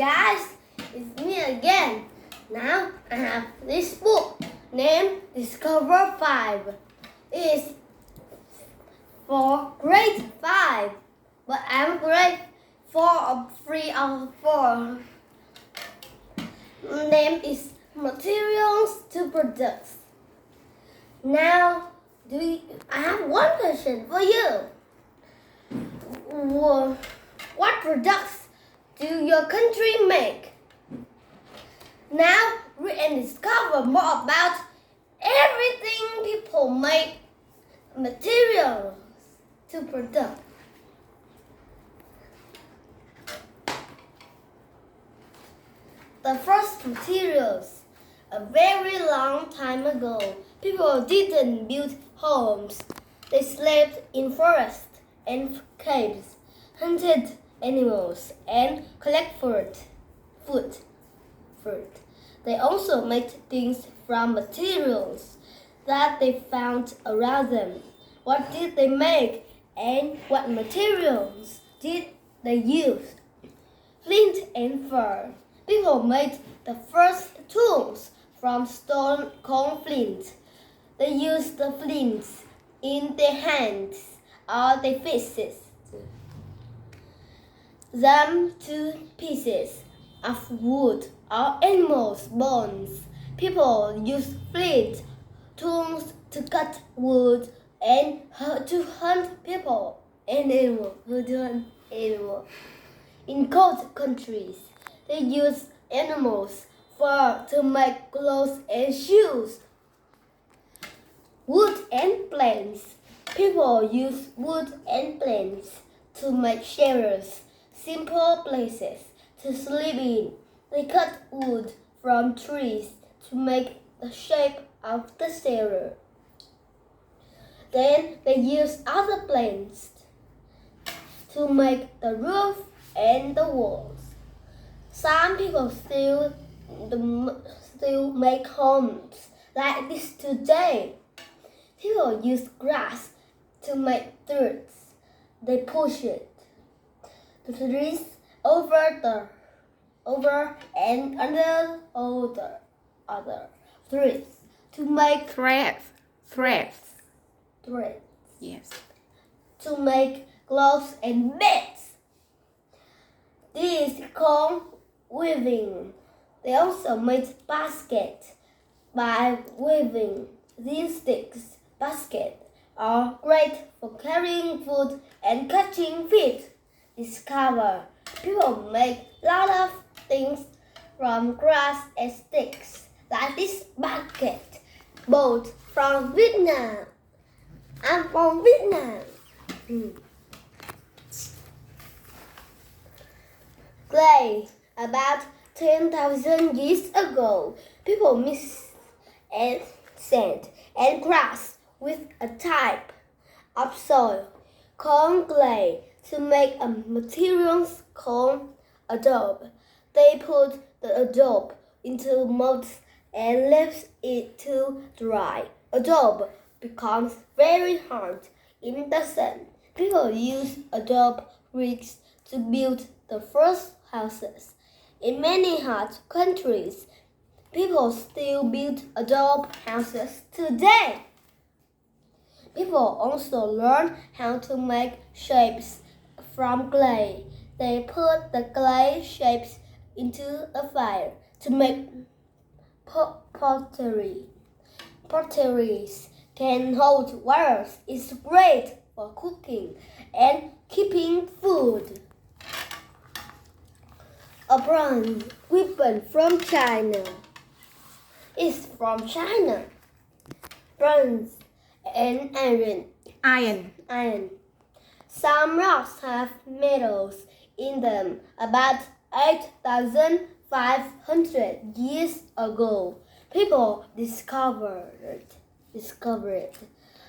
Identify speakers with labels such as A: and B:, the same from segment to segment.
A: guys, it's me again. Now I have this book named Discover 5. It's for grade 5, but I'm grade 3 or 4. Name is Materials to Products. Now, I have one question for you. What products do your country make? Now, read and discover more about everything people make materials to produce. The first materials. A very long time ago, people didn't build homes. They slept in forests and caves, hunted animals, and collected food. They also made things from materials that they found around them. What did they make, and what materials did they use? Flint and fur. People made the first tools from stone called flint. They used the flints in their hands or their fists. Them to pieces of wood or animals' bones. People used flint tools to cut wood and to hunt people and animals. In cold countries, they used animals' fur to make clothes and shoes. Wood and planks. People use wood and planks to make shelters, simple places to sleep in. They cut wood from trees to make the shape of the shelter. Then they use other planks to make the roof and the walls. Some people still make homes like this today. People use grass to make dirt. They push the trees over and under other trees to make
B: Threads.
A: Yes. To make clothes and beds. This is called weaving. They also made baskets by weaving. These sticks baskets are great for carrying food and catching fish. Discover. People make a lot of things from grass and sticks, like this basket, both from Vietnam. I'm from Vietnam. Clay. About 10,000 years ago, people mixed sand and grass with a type of soil called clay to make a material called adobe. They put the adobe into molds and left it to dry. Adobe becomes very hard in the sun. People use adobe bricks to build the first houses. In many hot countries, people still build adobe houses today. People also learn how to make shapes from clay. They put the clay shapes into a fire to make pottery. Potteries can hold water. It's great for cooking and keeping food. A bronze weapon from China. It's from China. Bronze and iron. Some rocks have metals in them. About 8,500 years ago, people discovered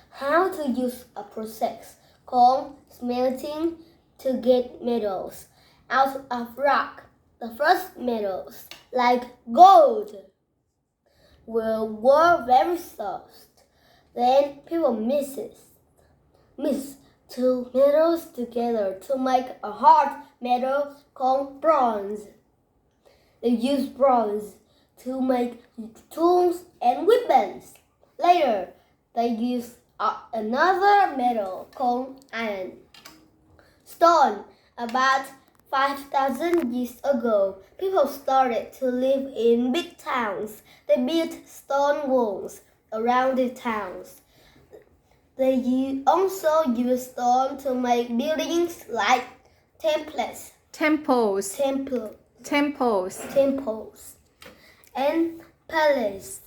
A: how to use a process called smelting to get metals out of rock. The first metals, like gold, were very soft. Then people mix two metals together to make a hard metal called bronze. They use bronze to make tools and weapons. Later, they use another metal called iron. Stone. About 5,000 years ago, people started to live in big towns. They built stone walls around the towns. They also used stone to make buildings like temples,
B: Temples.
A: and palaces.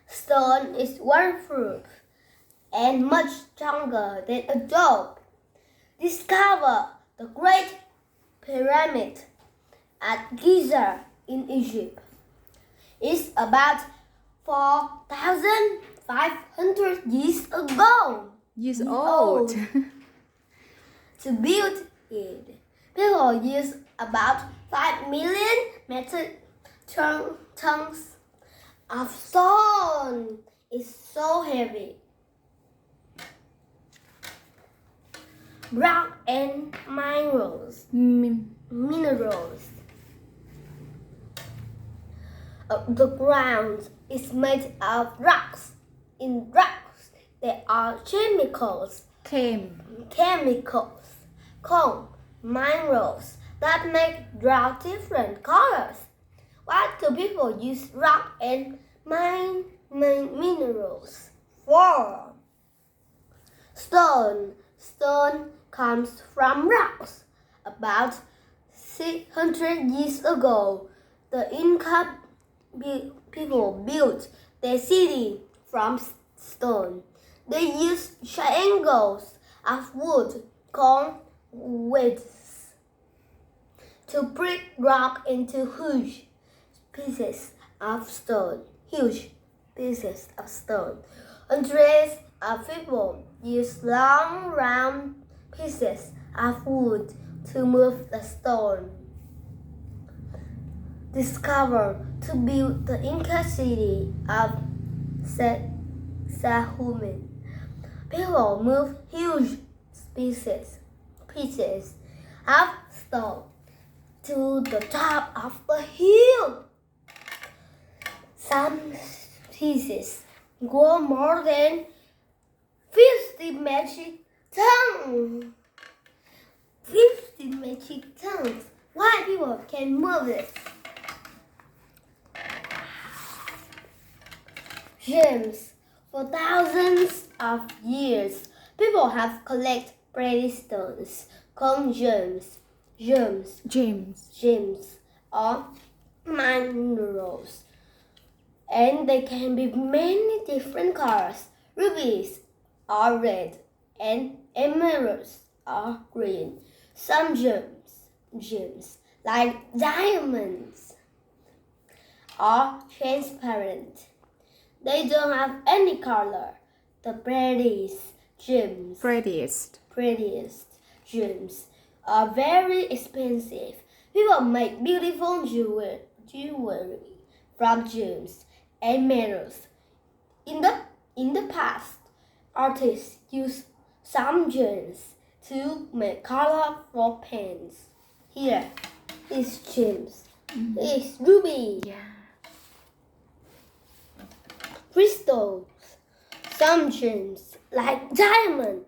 A: Stone is waterproof and much stronger than a dog. Discover the Great Pyramid at Giza in Egypt. It's about 4,500 years ago.
B: Years old.
A: To build it, people use about 5 million metric tons of stone. It's so heavy. Rock and minerals. The ground is made of rocks. In rocks, there are chemicals called minerals that make rock different colors. What do people use rock and minerals for? Stone comes from rocks. About 600 years ago, the Inca people built their city from stone. They used triangles of wood called wedges to break rock into huge pieces of stone. Hundreds of people use long, round pieces of wood to move the stone. Discovered to build the Inca city of Sahumin. People move huge pieces of stone to the top of the hill. Some pieces grow more than 50 metric tons. 50 metric tons. Why people can move it? Gems. For thousands of years, people have collected precious stones called gems or minerals. And they can be many different colors. Rubies are red and emeralds are green. Some gems like diamonds are transparent. They don't have any color. The prettiest gems are very expensive. People make beautiful jewelry from gems and metals. In the past, artists used some gems to make colorful paints. Here is gems. It's ruby.
B: Yeah.
A: Crystals. Some gems, like diamond,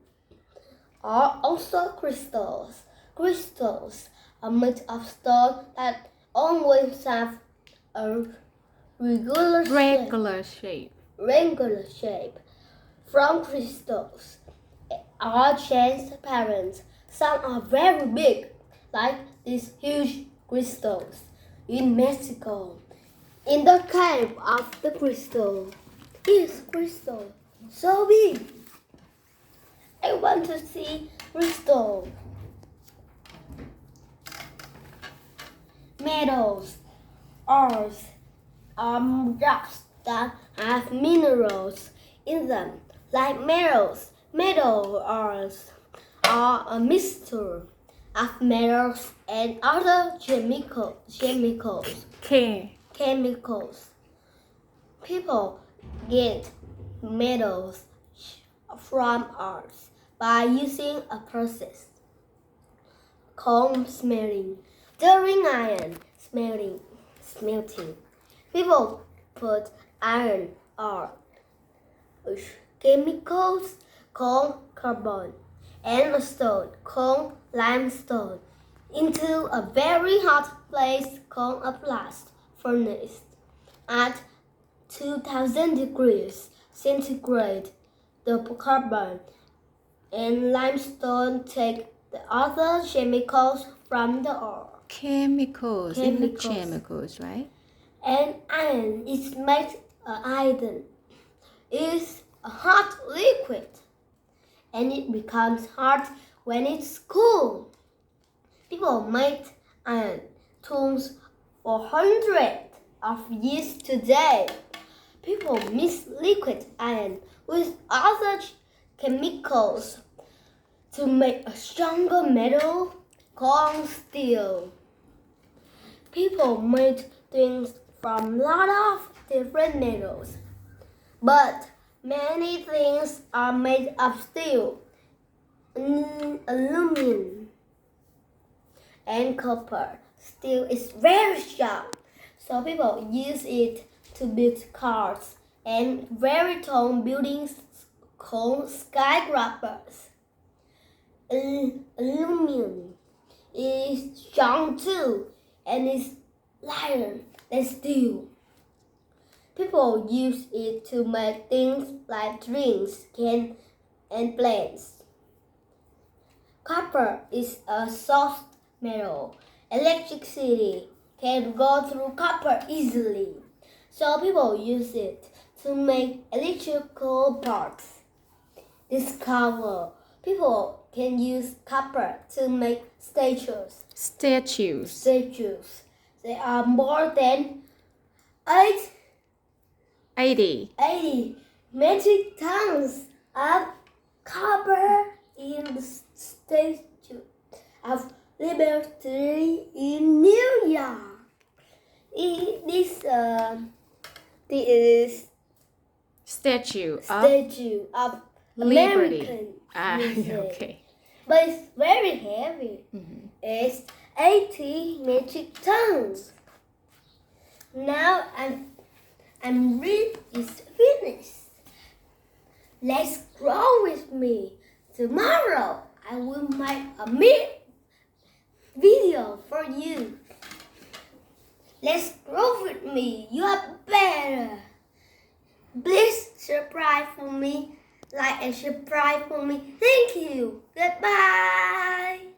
A: are also crystals. Crystals are made of stone that always have a regular shape. From crystals are transparent. Some are very big, like these huge crystals in Mexico. In the cave of the crystal is crystal so big. I want to see crystal. Metals, ores, rocks that have minerals in them, like metals. Metal ores are a mixture of metals and other chemicals. People get metals from ores by using a process called smelting. During iron smelting, people put iron ore, chemicals called carbon, and a stone called limestone into a very hot place called a blast furnace. At 2000 degrees centigrade, the carbon and limestone take the other chemicals from the ore.
B: Chemicals.
A: Chemicals.
B: Chemicals, right?
A: And iron is made iron. It's a hot liquid, and it becomes hard when it's cool. People make iron tools for hundreds of years today. People mix liquid iron with other chemicals to make a stronger metal called steel. People make things from a lot of different metals, but many things are made of steel, aluminum, and copper. Steel is very sharp, so people use it to build cars and very tall buildings called skyscrapers. Aluminum is strong too and is lighter than steel. People use it to make things like drinks, cans, and planes. Copper is a soft metal. Electricity can go through copper easily, so people use it to make electrical parts. Discover. People can use copper to make statues.
B: Statues.
A: There are more than
B: 80.
A: 80 metric tons of copper in the Statue of Liberty in New York. This is
B: Statue
A: of
B: Liberty.
A: American music.
B: Okay.
A: But it's very heavy. It's 80 metric tons. Now I'm read is finished. Let's grow with me. Tomorrow I will make a video for you. Let's grow with me. You are better. Please subscribe for me. Like and subscribe for me. Thank you. Goodbye.